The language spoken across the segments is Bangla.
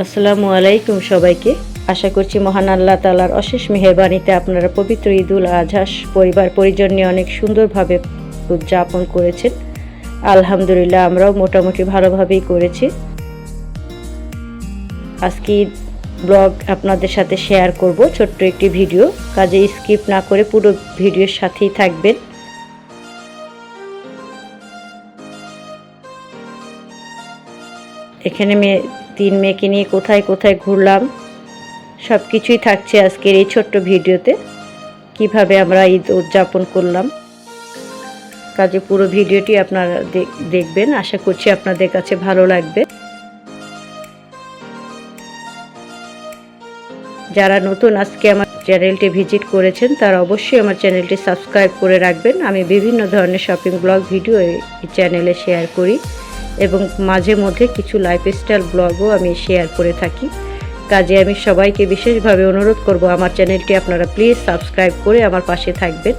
আসসালামু আলাইকুম সবাইকে। আশা করছি মহান আল্লাহ তাআলার অশেষ মেহেরবানিতে আপনারা পবিত্র ঈদুল আজহা পরিবার পরিজন নিয়ে অনেক সুন্দরভাবে উদযাপন করেছেন। আলহামদুলিল্লাহ আমরাও মোটামুটি ভালোভাবেই করেছি। আজকে ব্লগ আপনাদের সাথে শেয়ার করব, ছোট্ট একটি ভিডিও, কাজে স্কিপ না করে পুরো ভিডিওর সাথেই থাকবেন। এখানে তিন মেয়েকে নিয়ে কোথায় কোথায় ঘুরলাম সব কিছুই থাকছে আজকের এই ছোট্ট ভিডিওতে। কিভাবে আমরা ঈদ উদযাপন করলাম, কাজে পুরো ভিডিওটি আপনারা দেখবেন। আশা করছি আপনাদের কাছে ভালো লাগবে। যারা নতুন আজকে আমার চ্যানেলটি ভিজিট করেছেন তারা অবশ্যই আমার চ্যানেলটি সাবস্ক্রাইব করে রাখবেন। আমি বিভিন্ন ধরনের শপিং ব্লগ ভিডিও এই চ্যানেলে শেয়ার করি এবং মাঝে মধ্যে কিছু লাইফস্টাইল ব্লগও আমি শেয়ার করে থাকি। কাজে আমি সবাইকে বিশেষভাবে অনুরোধ করব আমার চ্যানেলটি আপনারা প্লিজ সাবস্ক্রাইব করে আমার পাশে থাকবেন।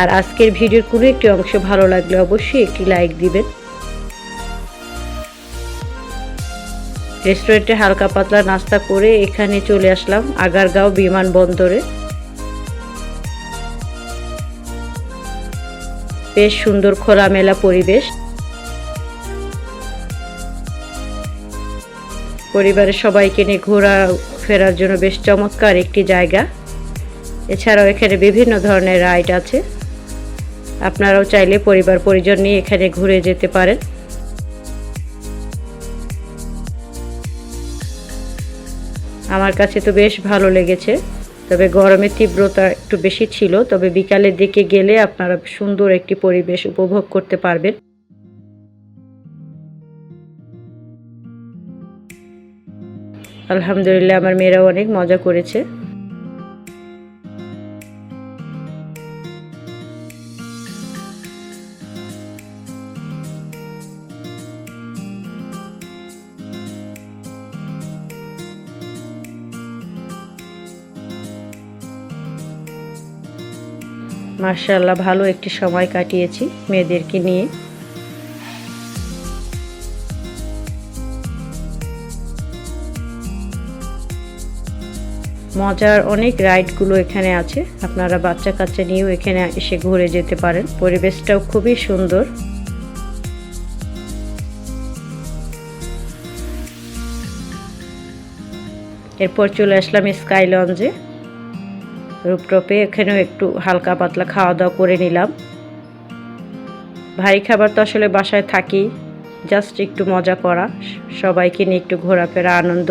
আর আজকের ভিডিওর কোনো একটি অংশ ভালো লাগলে অবশ্যই একটি লাইক দিবেন। রেস্টুরেন্টে হালকা পাতলা নাস্তা করে এখানে চলে আসলাম আগারগাঁও বিমানবন্দরে। বেশ সুন্দর খোলামেলা পরিবেশ। পরিবারের সবাইকে নিয়ে ঘোরা ফেরার জন্য বেশ চমৎকার একটি জায়গা। এছাড়াও এখানে বিভিন্ন ধরনের রাইড আছে, আপনারাও চাইলে পরিবার পরিজন নিয়ে এখানে ঘুরে যেতে পারেন। আমার কাছে তো বেশ ভালো লেগেছে, তবে গরমের তীব্রতা একটু বেশি ছিল। তবে বিকালের দিকে গেলে আপনারা সুন্দর একটি পরিবেশ উপভোগ করতে পারবেন। আলহামদুলিল্লাহ আমার মেয়েরাও অনেক মজা করেছে। মাশাআল্লাহ ভালো একটি সময় কাটিয়েছি মেয়েদেরকে নিয়ে। মজার অনেক রাইডগুলো এখানে আছে, আপনারা বাচ্চা কাচ্চা নিয়েও এখানে এসে ঘুরে যেতে পারেন। পরিবেশটাও খুবই সুন্দর। এরপর চলে আসলাম স্কাই লঞ্জে, রুপটপে। এখানেও একটু হালকা পাতলা খাওয়া দাওয়া করে নিলাম। ভারী খাবার তো আসলে বাসায় থাকি, জাস্ট একটু মজা করা, সবাইকে নিয়ে একটু ঘোরাফেরা, আনন্দ,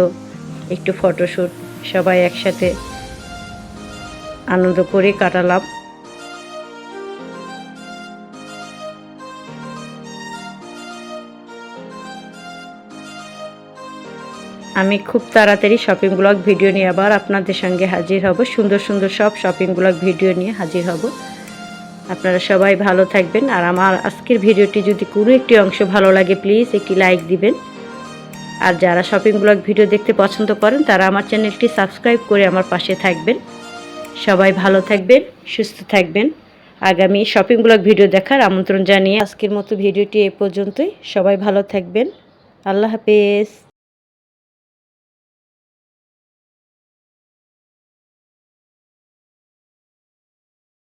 একটু ফটোশ্যুট, সবাই একসাথে আনন্দ করে কাটালাম। আমি খুব তাড়াতাড়ি শপিং ব্লগ ভিডিও নিয়ে আবার আপনাদের সঙ্গে হাজির হব। সুন্দর সুন্দর সব শপিং ব্লগ ভিডিও নিয়ে হাজির হব। আপনারা সবাই ভালো থাকবেন। আর আমার আজকের ভিডিওটি যদি কোনো একটি অংশ ভালো লাগে প্লিজ একটি লাইক দিবেন। আর যারা শপিং ব্লগ ভিডিও দেখতে পছন্দ করেন তারা আমার চ্যানেলটি সাবস্ক্রাইব করে আমার পাশে থাকবেন। সবাই ভালো থাকবেন, সুস্থ থাকবেন। আগামী শপিং ব্লগ ভিডিও দেখার আমন্ত্রণ জানিয়ে আজকের মতো ভিডিওটি এ পর্যন্তই। সবাই ভালো থাকবেন। আল্লাহ হাফেজ।